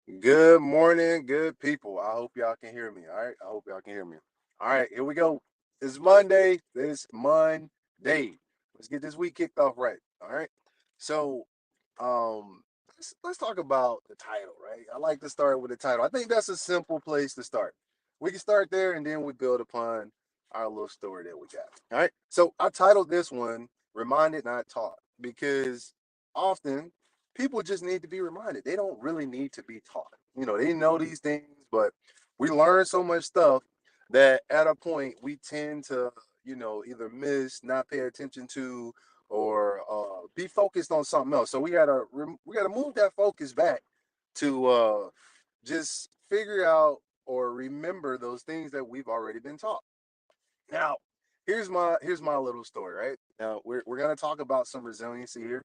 Good morning, good people. I hope y'all can hear me. All right. I hope y'all can hear me. All right, here we go. It's Monday. This Monday. Let's get this week kicked off right. All right. So, let's talk about the title, right? I like to start with the title. I think that's a simple place to start. We can start there and then we build upon our little story that we got. All right. So I titled this one "Reminded Not Taught" because often people just need to be reminded. They don't really need to be taught. They know these things, but we learn so much stuff that at a point we tend to, either miss, not pay attention to, or be focused on something else. So we gotta move that focus back to just figure out or remember those things that we've already been taught. Now, here's my little story. Right now, we're gonna talk about some resiliency here,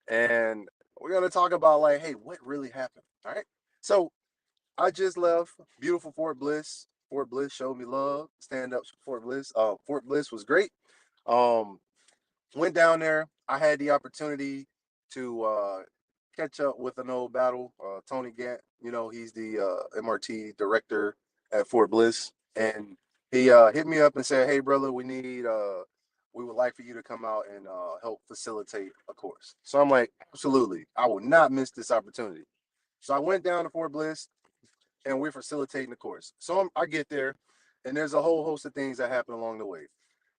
and we're gonna talk about like, hey, what really happened? All right. So I just left beautiful Fort Bliss. Fort Bliss showed me love. Stand up Fort Bliss. Fort Bliss was great. Um, Went down there. I had the opportunity to catch up with an old battle. Tony Gant. He's the MRT director at Fort Bliss, and he hit me up and said, "Hey, brother, we would like for you to come out and help facilitate a course." So I'm like, "Absolutely, I will not miss this opportunity." So I went down to Fort Bliss and we're facilitating the course. So I get there, and there's a whole host of things that happen along the way.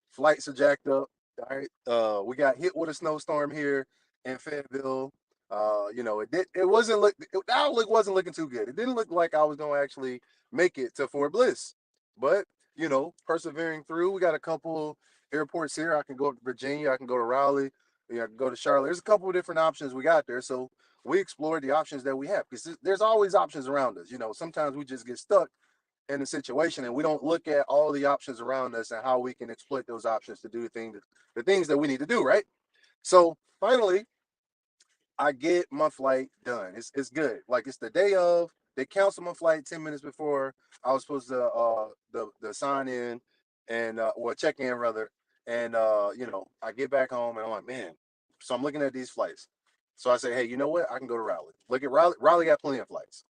Flights are jacked up. All right, we got hit with a snowstorm here in Fayetteville. It wasn't the outlook wasn't looking too good. It didn't look like I was gonna actually make it to Fort Bliss, but persevering through. We got a couple airports here. I can go up to Virginia. I can go to Raleigh. I can go to Charlotte. There's a couple of different options we got there. So we explored the options that we have because there's always options around us. Sometimes we just get stuck in a situation and we don't look at all the options around us and how we can exploit those options to do the things that we need to do, right? So finally, I get my flight done. It's good. Like it's the day of. They cancel my flight 10 minutes before I was supposed to the sign in and check in rather. And I get back home and I'm like, man. So I'm looking at these flights. So I say, hey, you know what? I can go to Raleigh. Look at Raleigh. Raleigh got plenty of flights.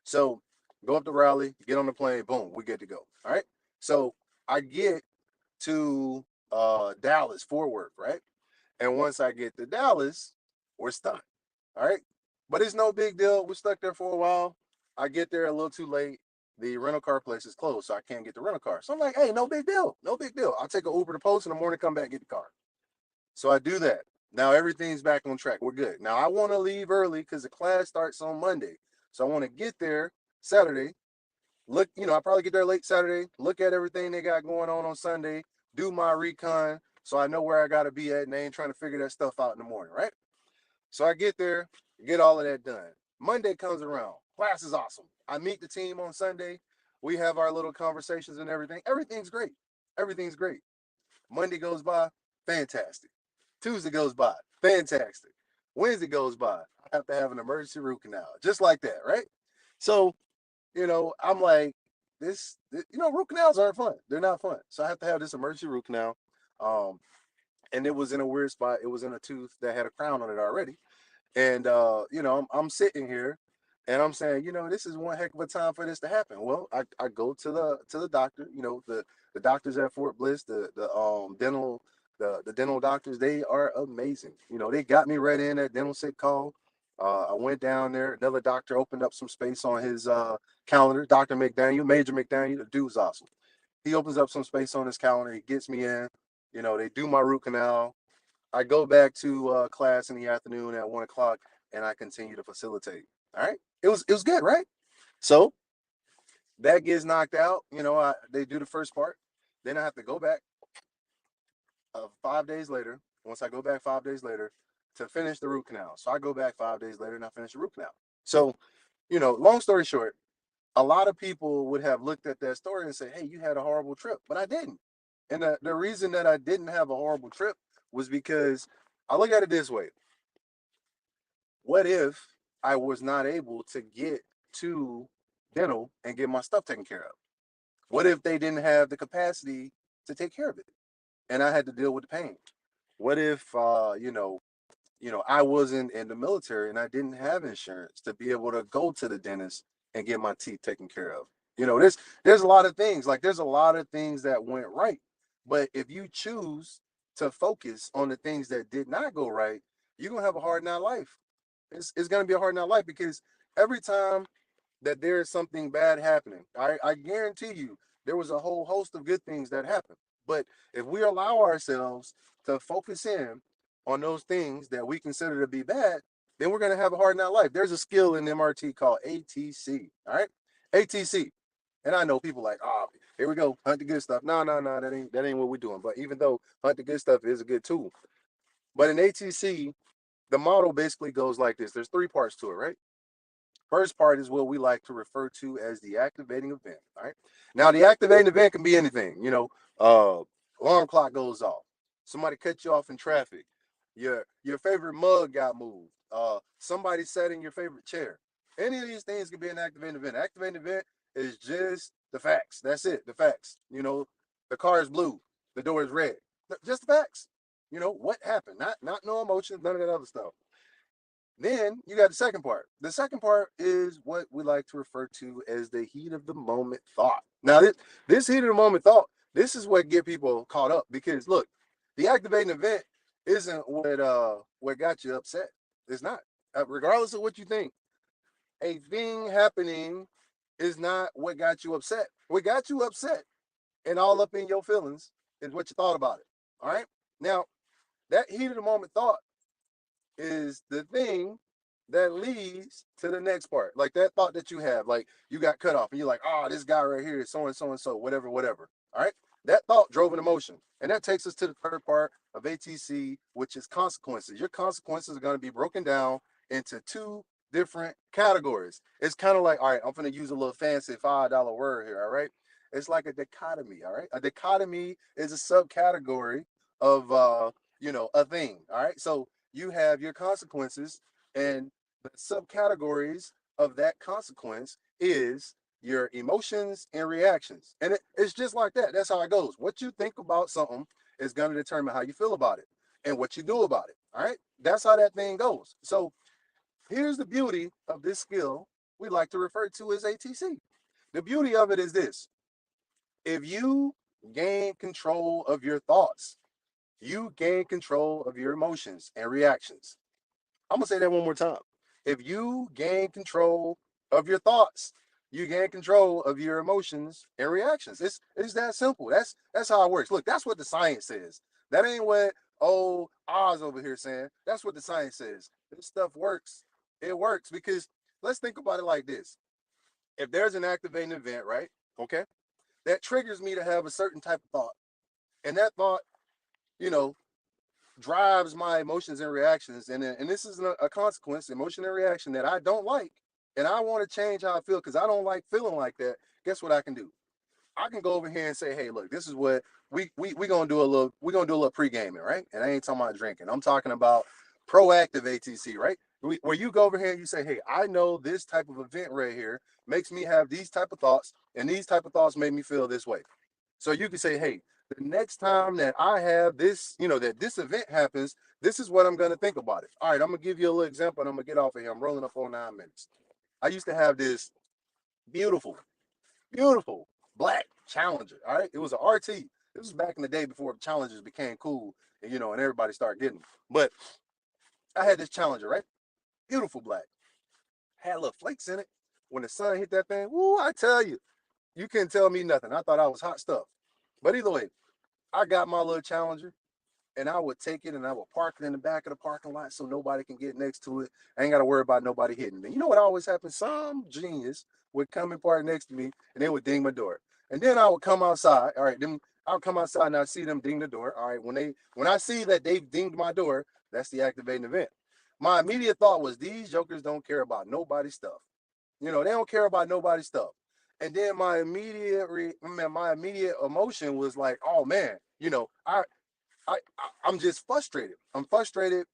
So go up to Raleigh, get on the plane, boom, we good to go. All right. So I get to Dallas, Fort Worth, right? And once I get to Dallas, we're stuck. All right. But it's no big deal. We're stuck there for a while. I get there a little too late. The rental car place is closed, so I can't get the rental car. So I'm like, hey, no big deal. No big deal. I'll take an Uber to Post in the morning, come back, get the car. So I do that. Now everything's back on track. We're good. Now I want to leave early because the class starts on Monday. So I want to get there Saturday. Look, I probably get there late Saturday, look at everything they got going on Sunday, do my recon so I know where I got to be at and they ain't trying to figure that stuff out in the morning, right? So I get there, get all of that done. Monday comes around. Class is awesome. I meet the team on Sunday. We have our little conversations and everything. Everything's great. Everything's great. Monday goes by, fantastic. Tuesday goes by, fantastic. Wednesday goes by, I have to have an emergency root canal, just like that, right? So I'm like, root canals aren't fun. They're not fun. So I have to have this emergency root canal. Um, and it was in a weird spot. It was in a tooth that had a crown on it already. And I'm sitting here and I'm saying, this is one heck of a time for this to happen. Well, I go to the doctor, the doctors at Fort Bliss, the dental doctors, they are amazing. They got me right in that dental sick call. I went down there. Another doctor opened up some space on his calendar. Dr. McDaniel, Major McDaniel, the dude's awesome. He opens up some space on his calendar. He gets me in. They do my root canal. I go back to class in the afternoon at 1 o'clock, and I continue to facilitate. All right, it was good, right? So that gets knocked out. They do the first part. Then I have to go back 5 days later. Once I go back 5 days later to finish the root canal. So I go back 5 days later and I finish the root canal. So long story short, a lot of people would have looked at that story and say, hey, you had a horrible trip, but I didn't. And the reason that I didn't have a horrible trip was because I look at it this way. What if I was not able to get to dental and get my stuff taken care of? What if they didn't have the capacity to take care of it and I had to deal with the pain? What if, I wasn't in the military and I didn't have insurance to be able to go to the dentist and get my teeth taken care of. There's a lot of things, like there's a lot of things that went right. But if you choose to focus on the things that did not go right, you're gonna have a hard night life. It's gonna be a hard night life because every time that there is something bad happening, I guarantee you there was a whole host of good things that happened. But if we allow ourselves to focus in on those things that we consider to be bad, then we're going to have a hard night life. There's a skill in MRT called ATC. All right, ATC. And I know people like, oh, here we go, hunt the good stuff. No, no, no, that ain't what we're doing. But even though hunt the good stuff is a good tool, but in ATC, the model basically goes like this. There's three parts to it, right? First part is what we like to refer to as the activating event. All right. Now, the activating event can be anything. Alarm clock goes off. Somebody cut you off in traffic. Your favorite mug got moved. Somebody sat in your favorite chair. Any of these things can be an activating event. Activating event is just the facts. That's it. The facts. The car is blue. The door is red. Just the facts. What happened. Not no emotions. None of that other stuff. Then you got the second part. The second part is what we like to refer to as the heat of the moment thought. Now, this heat of the moment thought, this is what get people caught up because look, the activating event isn't what got you upset. It's not. Regardless of what you think, a thing happening is not what got you upset. What got you upset and all up in your feelings is what you thought about it. All right. Now, that heat of the moment thought is the thing that leads to the next part. Like that thought that you have, like you got cut off and you're like, oh, this guy right here is so and so and so, whatever, whatever. All right. That thought drove an emotion. And that takes us to the third part of ATC, which is consequences. Your consequences are going to be broken down into two different categories. It's kind of like, all right, I'm going to use a little fancy $5 word here. All right. It's like a dichotomy. All right. A dichotomy is a subcategory of, a thing. All right. So you have your consequences, and the subcategories of that consequence is your emotions and reactions. And it's just like that. That's how it goes. What you think about something is going to determine how you feel about it and what you do about it. All right. That's how that thing goes. So here's the beauty of this skill we like to refer to as ATC. The beauty of it is this: if you gain control of your thoughts, you gain control of your emotions and reactions. I'm gonna say that one more time. If you gain control of your thoughts, you gain control of your emotions and reactions. It's that simple. That's how it works. Look, that's what the science says. That ain't what Oz over here saying. That's what the science says. This stuff works. It works because let's think about it like this. If there's an activating event, right? Okay, that triggers me to have a certain type of thought, and that thought, you know, drives my emotions and reactions, and this is a consequence, emotion and reaction that I don't like, and I want to change how I feel because I don't like feeling like that. Guess what I can do? I can go over here and say, hey, look, this is what we gonna do a little pre gaming, right? And I ain't talking about drinking. I'm talking about proactive ATC, right? Where you go over here and you say, hey, I know this type of event right here makes me have these type of thoughts, and these type of thoughts make me feel this way. So you can say, hey, the next time that I have this, that this event happens, this is what I'm going to think about it. All right, I'm going to give you a little example and I'm going to get off of here. I'm rolling up on 9 minutes. I used to have this beautiful, beautiful black Challenger. All right, it was an RT. This was back in the day before Challengers became cool and everybody started getting them. But I had this Challenger, right? Beautiful black. Had little flakes in it. When the sun hit that thing, woo, I tell you, you couldn't tell me nothing. I thought I was hot stuff. But either way, I got my little Challenger and I would take it and I would park it in the back of the parking lot so nobody can get next to it. I ain't got to worry about nobody hitting me. You know what always happens? Some genius would come and park next to me and they would ding my door. And then I would come outside. All right, then I would come outside and I see them ding the door. All right, when I see that they've dinged my door, that's the activating event. My immediate thought was these jokers don't care about nobody's stuff. They don't care about nobody's stuff. And then my immediate emotion was like, oh man, I'm just frustrated. I'm frustrated.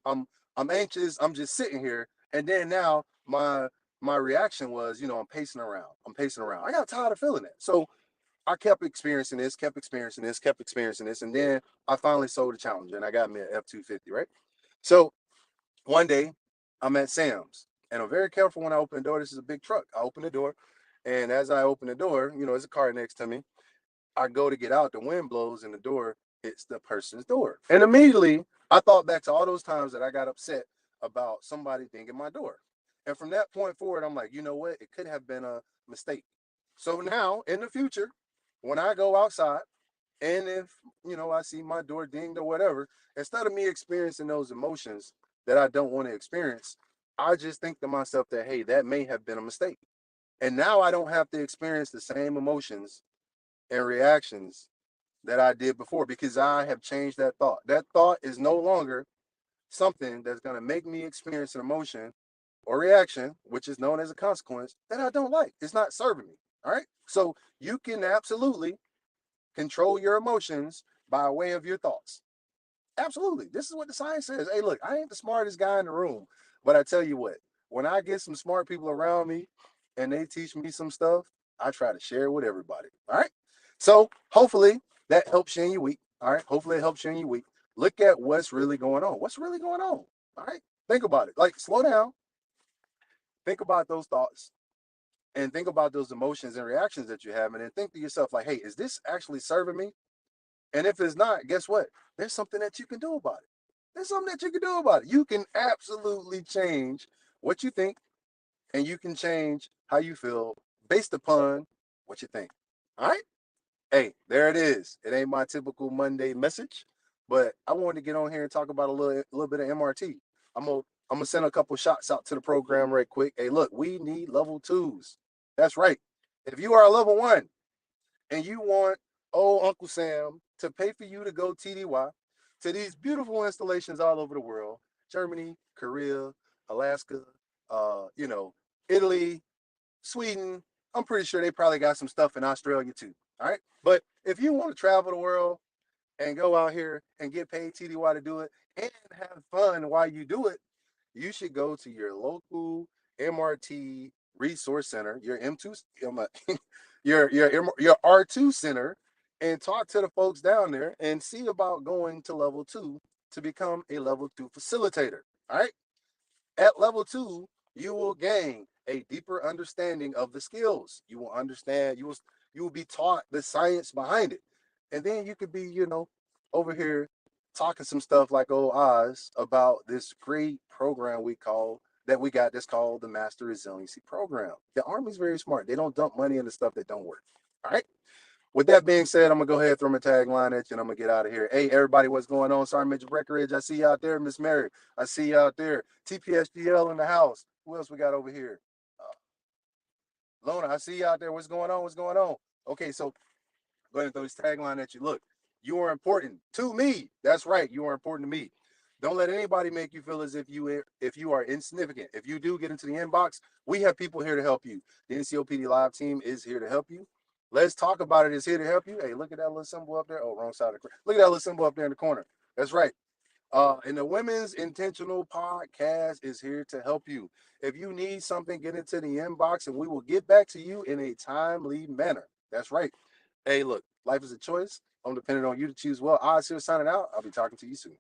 I'm anxious. I'm just sitting here. And then now my reaction was, I'm pacing around. I got tired of feeling it. So I kept experiencing this, and then I finally sold the Challenger and I got me an F-250, right? So One day, I'm at Sam's, and I'm very careful when I open the door. This is a big truck. I open the door, and as I open the door, there's a car next to me. I go to get out, the wind blows, and the door hits the person's door. And immediately, I thought back to all those times that I got upset about somebody dinging my door. And from that point forward, I'm like, you know what? It could have been a mistake. So now, in the future, when I go outside, and if, I see my door dinged or whatever, instead of me experiencing those emotions that I don't want to experience, I just think to myself that, hey, that may have been a mistake. And now I don't have to experience the same emotions and reactions that I did before because I have changed that thought. That thought is no longer something that's going to make me experience an emotion or reaction, which is known as a consequence, that I don't like. It's not serving me. All right. So you can absolutely control your emotions by way of your thoughts. Absolutely. This is what the science says. Hey, look, I ain't the smartest guy in the room, but I tell you what, when I get some smart people around me and they teach me some stuff, I try to share it with everybody. All right. So hopefully that helps you in your week. All right. Hopefully it helps you in your week. Look at what's really going on. What's really going on? All right. Think about it. Like, slow down. Think about those thoughts and think about those emotions and reactions that you have. And then think to yourself, like, hey, is this actually serving me? And if it's not, guess what? There's something that you can do about it. There's something that you can do about it. You can absolutely change what you think and you can change how you feel based upon what you think. All right? Hey, there it is. It ain't my typical Monday message, but I wanted to get on here and talk about a little bit of MRT. I'm gonna send a couple shots out to the program right quick. Hey, look, we need level twos. That's right. If you are a level one and you want old Uncle Sam to pay for you to go TDY to these beautiful installations all over the world, Germany, Korea, Alaska, Italy, Sweden. I'm pretty sure they probably got some stuff in Australia too. All right. But if you want to travel the world and go out here and get paid TDY to do it and have fun while you do it, you should go to your local MRT resource center, your M2, your R2 center, and talk to the folks down there and see about going to level two to become a level two facilitator. All right. At level two, you will gain a deeper understanding of the skills. You will understand, you will be taught the science behind it. And then you could be, over here talking some stuff like old Oz about this great program we got that's called the Master Resiliency Program. The Army's very smart. They don't dump money into stuff that don't work. All right. With that being said, I'm gonna go ahead and throw my tagline at you, and I'm gonna get out of here. Hey, everybody, what's going on? Sergeant Major Breckenridge, I see you out there. Miss Mary, I see you out there. TPSGL in the house. Who else we got over here? Lona, I see you out there. What's going on? What's going on? Okay, so go ahead and throw this tagline at you. Look, you are important to me. That's right, you are important to me. Don't let anybody make you feel as if you are insignificant. If you do get into the inbox, we have people here to help you. The NCOPD Live team is here to help you. Let's talk about it. Is here to help you. Hey, look at that little symbol up there. Oh, wrong side of the. Look at that little symbol up there in the corner. That's right. And the Women's Intentional Podcast is here to help you. If you need something, get into the inbox and we will get back to you in a timely manner. That's right. Hey, look, life is a choice. I'm dependent on you to choose well. Odds here signing out. I'll be talking to you soon.